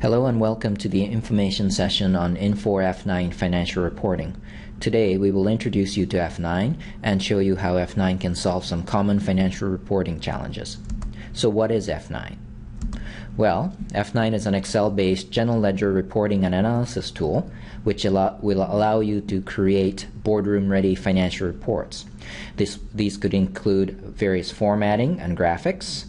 Hello and welcome to the information session on Infor F9 financial reporting. Today we will introduce you to F9 and show you how F9 can solve some common financial reporting challenges. So what is F9? Well, F9 is an Excel-based general ledger reporting and analysis tool which will allow you to create boardroom-ready financial reports. These could include various formatting and graphics,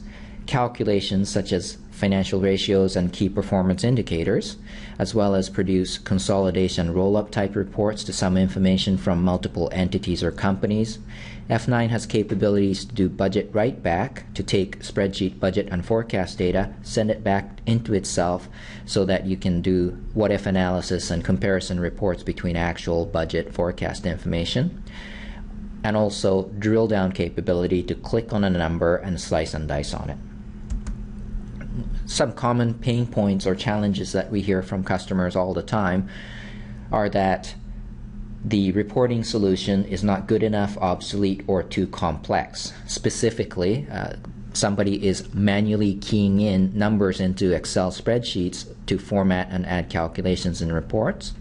calculations such as financial ratios and key performance indicators, as well as produce consolidation roll-up type reports to sum information from multiple entities or companies. F9 has capabilities to do budget write-back, to take spreadsheet budget and forecast data, send it back into itself so that you can do what-if analysis and comparison reports between actual budget forecast information, and also drill-down capability to click on a number and slice and dice on it. Some common pain points or challenges that we hear from customers all the time are that the reporting solution is not good enough, obsolete, or too complex. Specifically, somebody is manually keying in numbers into Excel spreadsheets to format and add calculations in reports,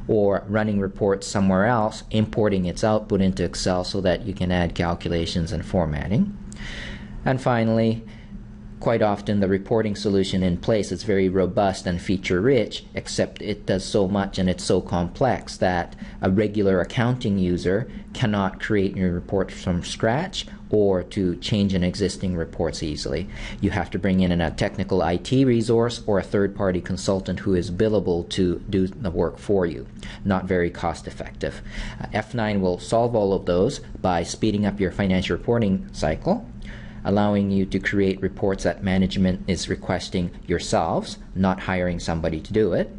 or running reports somewhere else, importing its output into Excel so that you can add calculations and formatting. And finally, quite often the reporting solution in place is very robust and feature-rich, except it does so much and it's so complex that a regular accounting user cannot create new reports from scratch or to change an existing reports easily. You have to bring in a technical IT resource or a third-party consultant who is billable to do the work for you. Not very cost-effective. F9 will solve all of those by speeding up your financial reporting cycle, allowing you to create reports that management is requesting yourselves, not hiring somebody to do it,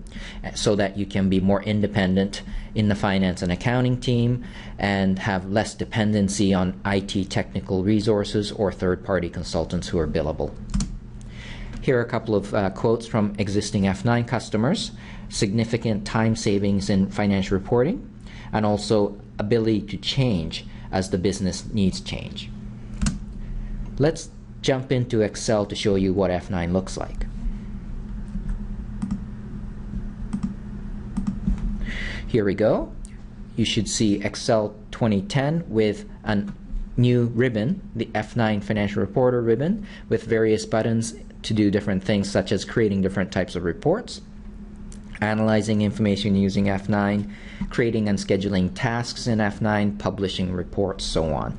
so that you can be more independent in the finance and accounting team and have less dependency on IT technical resources or third-party consultants who are billable. Here are a couple of quotes from existing F9 customers: significant time savings in financial reporting, and also ability to change as the business needs change. Let's jump into Excel to show you what F9 looks like. Here we go. You should see Excel 2010 with a new ribbon, the F9 Financial Reporter ribbon, with various buttons to do different things such as creating different types of reports, analyzing information using F9, creating and scheduling tasks in F9, publishing reports, so on.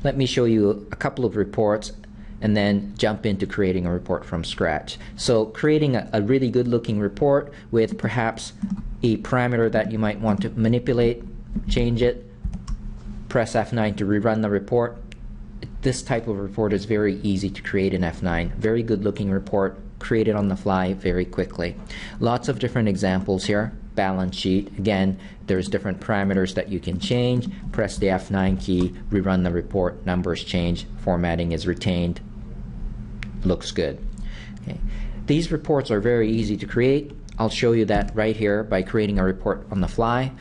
Let me show you a couple of reports and then jump into creating a report from scratch. So creating a really good looking report with perhaps a parameter that you might want to manipulate, change it, press F9 to rerun the report. This type of report is very easy to create in F9. Very good looking report, created on the fly very quickly. Lots of different examples here. Balance sheet, again, there's different parameters that you can change. Press the F9 key, rerun the report, numbers change, formatting is retained. Looks good. Okay. These reports are very easy to create. I'll show you that right here by creating a report on the fly.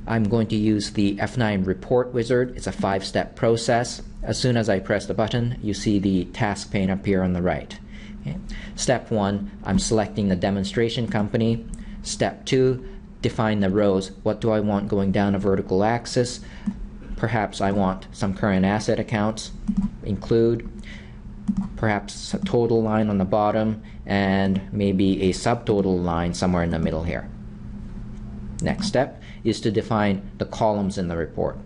I'm going to use the F9 report wizard. It's a 5-step process. As soon as I press the button, you see the task pane appear on the right. Okay. Step 1, I'm selecting the demonstration company. Step 2, define the rows. What do I want going down a vertical axis? Perhaps I want some current asset accounts. Include. Perhaps a total line on the bottom and maybe a subtotal line somewhere in the middle here. Next step is to define the columns in the report.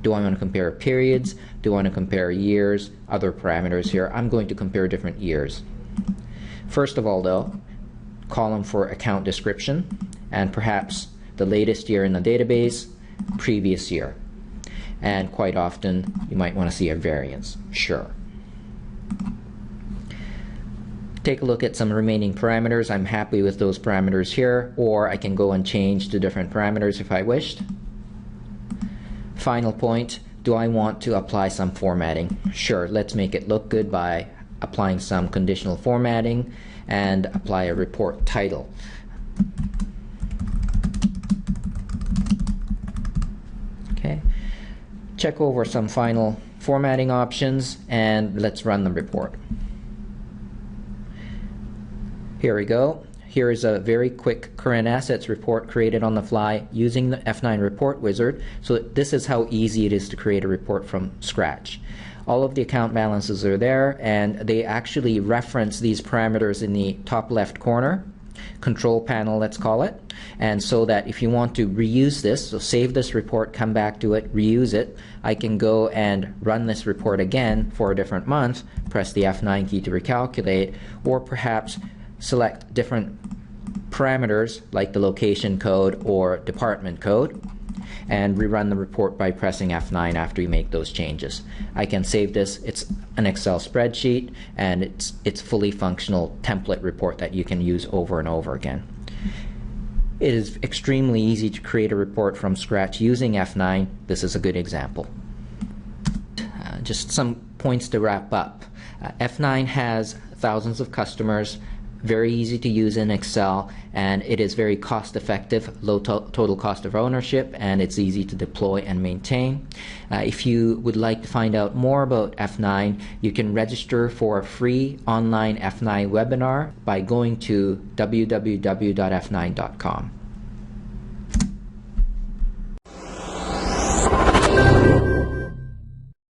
Do I want to compare periods? Do I want to compare years? Other parameters here. I'm going to compare different years. First of all though, column for account description and perhaps the latest year in the database, previous year. And quite often you might want to see a variance. Sure. Take a look at some remaining parameters. I'm happy with those parameters here, or I can go and change to different parameters if I wished. Final point, do I want to apply some formatting? Sure, let's make it look good by applying some conditional formatting and apply a report title. Okay. Check over some final formatting options and let's run the report. Here we go. here is a very quick current assets report created on the fly using the F9 report wizard. So this is how easy it is to create a report from scratch. All of the account balances are there, and they actually reference these parameters in the top left corner, control panel, let's call it. And so that if you want to reuse this, so save this report, come back to it, reuse it, I can go and run this report again for a different month, press the F9 key to recalculate, or perhaps select different parameters like the location code or department code, and rerun the report by pressing F9 after you make those changes. I can save this. It's an Excel spreadsheet, and it's fully functional template report that you can use over and over again. It is extremely easy to create a report from scratch using F9. This is a good example. Just some points to wrap up. F9 has thousands of customers, very easy to use in Excel, and it is very cost effective, low total cost of ownership, and it's easy to deploy and maintain. If you would like to find out more about F9, you can register for a free online F9 webinar by going to www.f9.com.